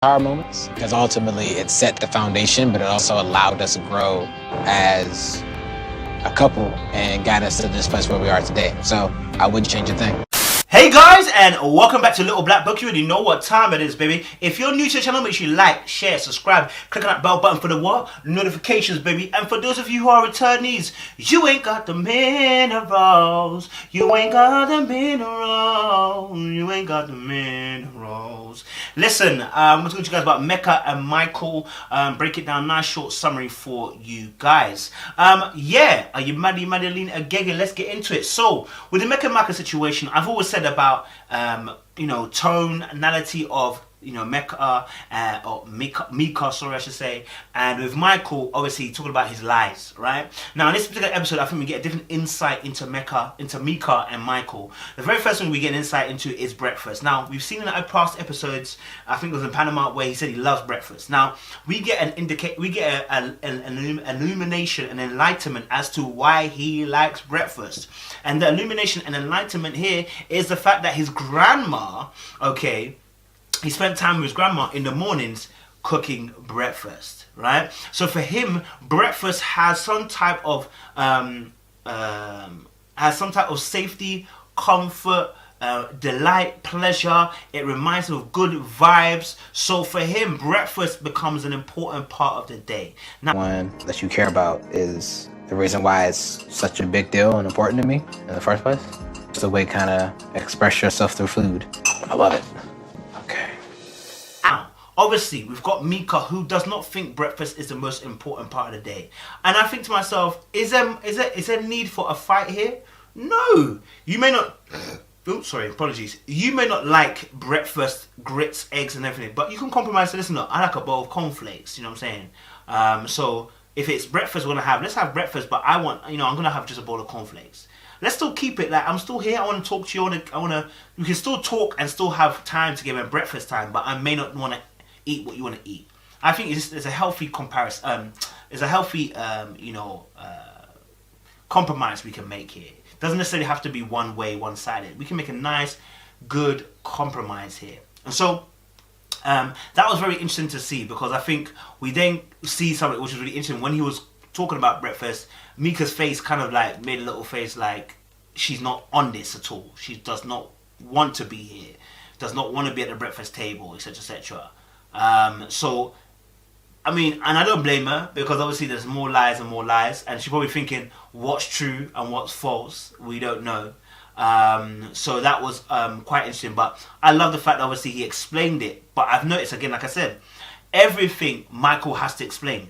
Power moments because ultimately it set the foundation, but it also allowed us to grow as a couple and got us to this place where we are today. So I wouldn't change a thing. Hey guys, and welcome back to Little Black Book. You already know what time it is, baby. If you're new to the channel, make sure you like, share, subscribe, click on that bell button for the what? Notifications, baby. And for those of you who are returnees, you ain't got the minerals. You ain't got the minerals. You ain't got the minerals. Listen, I'm going to talk to you guys about Meka and Michael. Break it down, nice short summary for you guys. Yeah, are you Maddie Madeline Agege? Let's get into it. So, with the Meka and Michael situation, I've always said about tonality of Meka or Meka, sorry, I should say, and with Michael, obviously talking about his lies, right? Now in this particular episode, I think we get a different insight into Meka and Michael. The very first one we get an insight into is breakfast. Now we've seen in our past episodes, I think it was in Panama, where he said he loves breakfast. Now we get an illumination, an enlightenment as to why he likes breakfast, and the illumination and enlightenment here is the fact that his grandma, he spent time with his grandma in the mornings cooking breakfast, right? So for him, breakfast has some type of safety, comfort, delight, pleasure. It reminds him of good vibes. So for him, breakfast becomes an important part of the day. Now, One that you care about is the reason why it's such a big deal and important to me in the first place. It's the way to kind of express yourself through food. I love it. obviously, we've got Meka, who does not think breakfast is the most important part of the day. And I think to myself, is there need for a fight here? No. You may not... Oops, sorry, apologies. You may not like breakfast, grits, eggs and everything, but you can compromise. Listen, look, I like a bowl of cornflakes, you know what I'm saying? So if it's breakfast we're going to have, let's have breakfast, but I'm going to have just a bowl of cornflakes. Let's still keep it like I'm still here. I want to talk to you. We can still talk and still have time together, breakfast time, but I may not want to eat what you want to eat. I think it's a healthy comparison. It's a healthy, compromise we can make here. Doesn't necessarily have to be one way, one-sided. We can make a nice, good compromise here. And so that was very interesting to see, because I think we then see something which was really interesting. When he was talking about breakfast, Meka's face kind of like made a little face like she's not on this at all. She does not want to be here, does not want to be at the breakfast table, etc., etc. So, I mean, and I don't blame her, because obviously there's more lies and more lies, and she's probably thinking what's true and what's false, we don't know. So that was quite interesting, but I love the fact that obviously he explained it. But I've noticed, again, like I said, everything Michael has to explain.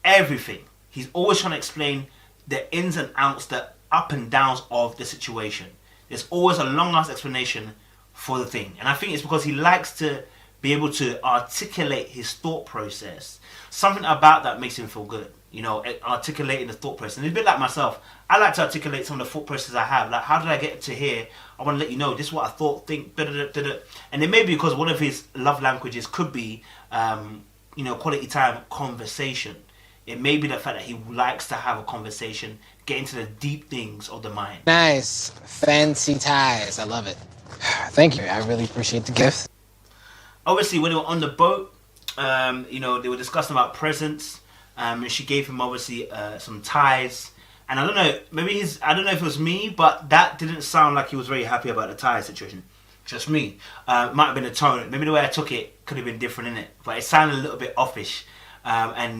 Everything. He's always trying to explain the ins and outs, the up and downs of the situation. There's always a long-ass explanation for the thing. And I think it's because he likes to be able to articulate his thought process. Something about that makes him feel good. You know, articulating the thought process. And it's a bit like myself. I like to articulate some of the thought processes I have. Like, how did I get to here? I want to let you know, this is what I thought, think, da-da-da-da-da. And it may be because one of his love languages could be, quality time, conversation. It may be the fact that he likes to have a conversation, get into the deep things of the mind. Nice. Fancy ties. I love it. Thank you. I really appreciate the gift. Obviously, when they were on the boat, they were discussing about presents. And she gave him, obviously, some ties. And I don't know, I don't know if it was me, but that didn't sound like he was very happy about the tie situation. Just me. Might have been the tone. Maybe the way I took it could have been different, innit? But it sounded a little bit offish. A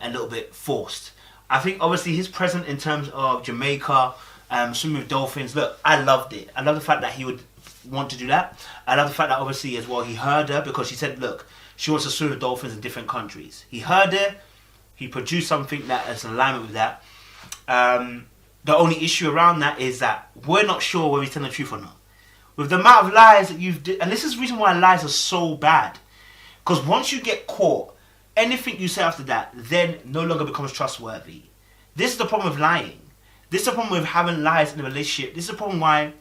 little bit forced. I think obviously his present in terms of Jamaica, swimming with dolphins, look, I loved it. I love the fact that he would want to do that. I love the fact that obviously as well he heard her, because she said, look, she wants to swim with dolphins in different countries. He heard her, he produced something that is in alignment with that. The only issue around that is that we're not sure whether he's telling the truth or not. With the amount of lies that you've did, and this is the reason why lies are so bad. Because once you get caught, anything you say after that then no longer becomes trustworthy. This is the problem with lying. This is the problem with having lies in a relationship. This is the problem why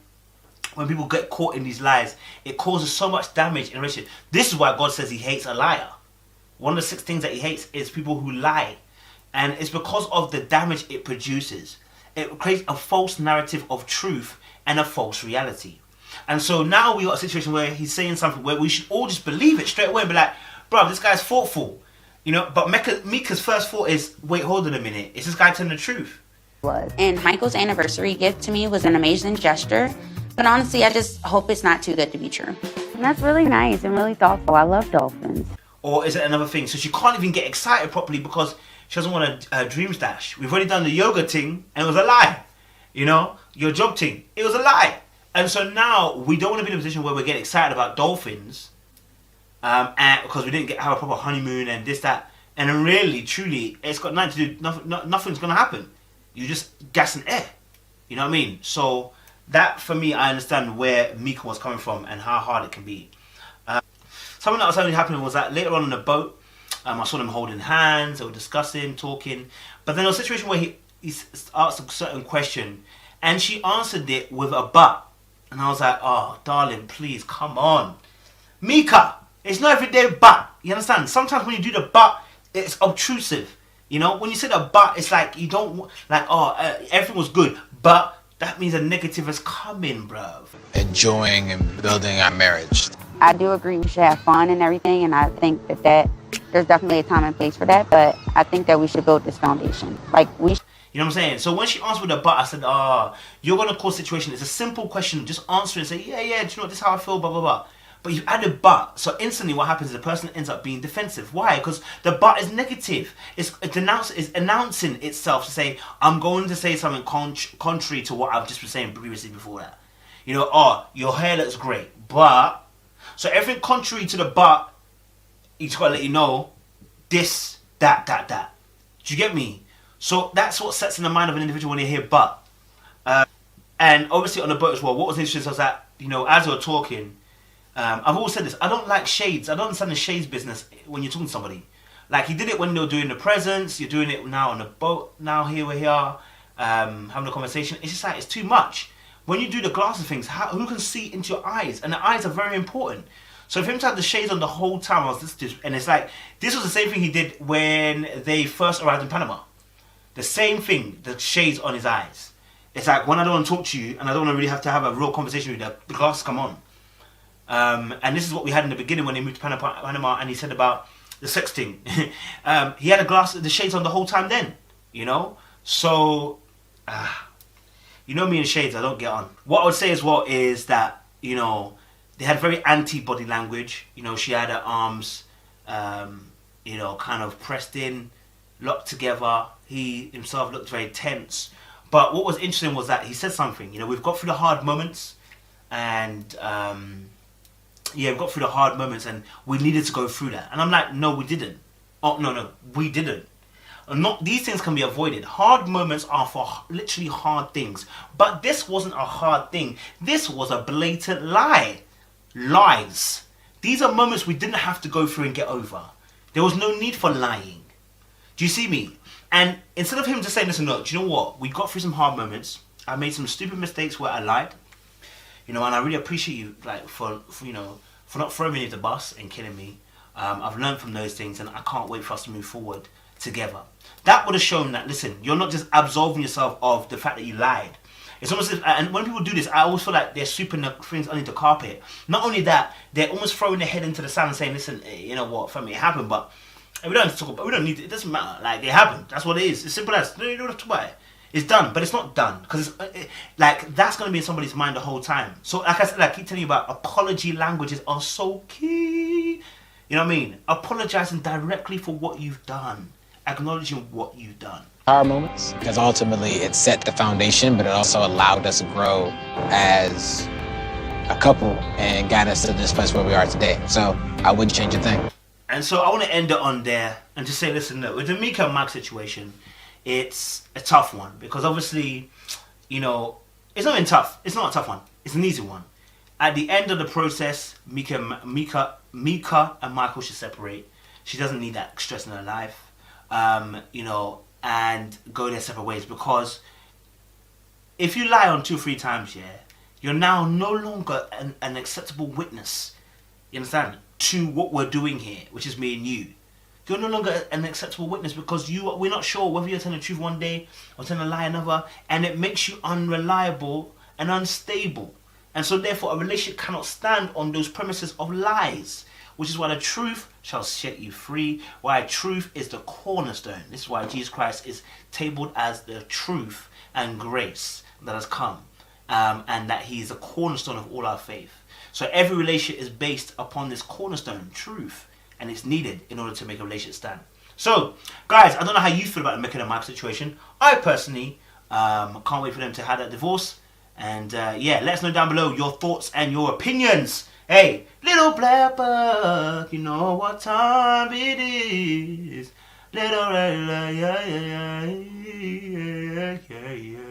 when people get caught in these lies, it causes so much damage in a relationship. This is why God says he hates a liar. One of the 6 things that he hates is people who lie. And it's because of the damage it produces. It creates a false narrative of truth and a false reality. And so now we got a situation where he's saying something where we should all just believe it straight away and be like, bro, this guy's thoughtful. You know, but Meka's first thought is, wait, hold on a minute. Is this guy telling the truth? And Michael's anniversary gift to me was an amazing gesture. But honestly, I just hope it's not too good to be true. And that's really nice and really thoughtful. I love dolphins. Or is it another thing? So she can't even get excited properly because she doesn't want a dreams dash. We've already done the yoga thing and it was a lie. You know, your job thing, it was a lie. And so now we don't want to be in a position where we're getting excited about dolphins and because we didn't have a proper honeymoon and this, that. And then really, truly, it's got nothing to do, nothing's going to happen. You just gas and air. You know what I mean? So that, for me, I understand where Meka was coming from and how hard it can be. Something that was only happening was that later on in the boat, I saw them holding hands, they were discussing, talking. But then there was a situation where he asked a certain question and she answered it with a but. And I was like, oh, darling, please, come on. Meka, it's not every day but. You understand? Sometimes when you do the but, it's obtrusive. You know, when you say the but, it's like you don't, like, everything was good. But that means a negative is coming, bruv. Enjoying and building our marriage. I do agree we should have fun and everything, and I think that there's definitely a time and place for that, but I think that we should build this foundation. You know what I'm saying? So when she answered with a but, I said, you're going to cause situation. It's a simple question. Just answer and say, yeah, do you know what, this is how I feel, blah, blah, blah. But you added but. So instantly what happens is the person ends up being defensive. Why? Because the but is negative. It's announcing itself to say, I'm going to say something contrary to what I've just been saying previously before that. You know, your hair looks great, but... So everything contrary to the but, you just got to let you know, this, that. Do you get me? So that's what sets in the mind of an individual when they hear but. And obviously on the boat as well, what was interesting was that, you know, as we were talking, I've always said this, I don't like shades. I don't understand the shades business when you're talking to somebody. Like, he did it when they were doing the presents, you're doing it now on the boat, now here we are, having a conversation. It's just like, it's too much. When you do the glasses things, who can see into your eyes? And the eyes are very important. So for him to have the shades on the whole time, I was listening, and it's like, this was the same thing he did when they first arrived in Panama. The same thing, the shades on his eyes. It's like, when I don't want to talk to you, and I don't want to really have to have a real conversation with you, the glasses come on. And this is what we had in the beginning when they moved to Panama, and he said about the sex thing. He had the shades on the whole time then, you know? So, you know me and shades, I don't get on. What I would say as well is that, you know, they had very anti-body language. You know, she had her arms, you know, kind of pressed in, locked together. He himself looked very tense. But what was interesting was that he said something. You know, we've got through the hard moments, and we've got through the hard moments, and we needed to go through that. And I'm like, no, we didn't. Oh, no, we didn't. These things can be avoided. Hard moments are for literally hard things. But this wasn't a hard thing. This was a blatant lie. Lies. These are moments we didn't have to go through and get over. There was no need for lying. Do you see me? And instead of him just saying, listen, no, do you know what? We got through some hard moments. I made some stupid mistakes where I lied. You know, and I really appreciate you, like, for not throwing me into the bus and killing me. I've learned from those things, and I can't wait for us to move forward together. That would have shown that, listen, you're not just absolving yourself of the fact that you lied. It's almost as if, and when people do this, I always feel like they're sweeping the things under the carpet. Not only that, they're almost throwing their head into the sand and saying, listen, you know what, family, it happened, but we don't have to talk about it. We don't need it. It doesn't matter. Like, it happened. That's what it is. It's simple as, no, you don't have to talk about it. It's done, but it's not done. Because, like, that's going to be in somebody's mind the whole time. So, like I said, I keep telling you about apology languages are so key. You know what I mean? Apologizing directly for what you've done. Acknowledging what you've done. Our moments, because ultimately it set the foundation, but it also allowed us to grow as a couple and got us to this place where we are today. So I wouldn't change a thing. And so I want to end it on there and just say, listen, look, with the Meka and Mike situation, it's a tough one because obviously, you know, it's not even tough. It's not a tough one. It's an easy one. At the end of the process, Meka and Michael should separate. She doesn't need that stress in her life. You know, and go their separate ways, because if you lie on 2-3 times, you're now no longer an acceptable witness, you understand, to what we're doing here, which is me and you. You're no longer an acceptable witness because we're not sure whether you're telling the truth one day or telling a lie another, and it makes you unreliable and unstable. And so therefore a relationship cannot stand on those premises of lies, which is why the truth shall set you free, why truth is the cornerstone. This is why Jesus Christ is tabled as the truth and grace that has come, and that he is the cornerstone of all our faith. So every relationship is based upon this cornerstone, truth, and it's needed in order to make a relationship stand. So, guys, I don't know how you feel about the Meka and Mike situation. I personally can't wait for them to have that divorce. And yeah, let us know down below your thoughts and your opinions. Hey, little black bug, you know what time it is. Little, yeah, yeah, yeah, yeah, yeah, yeah.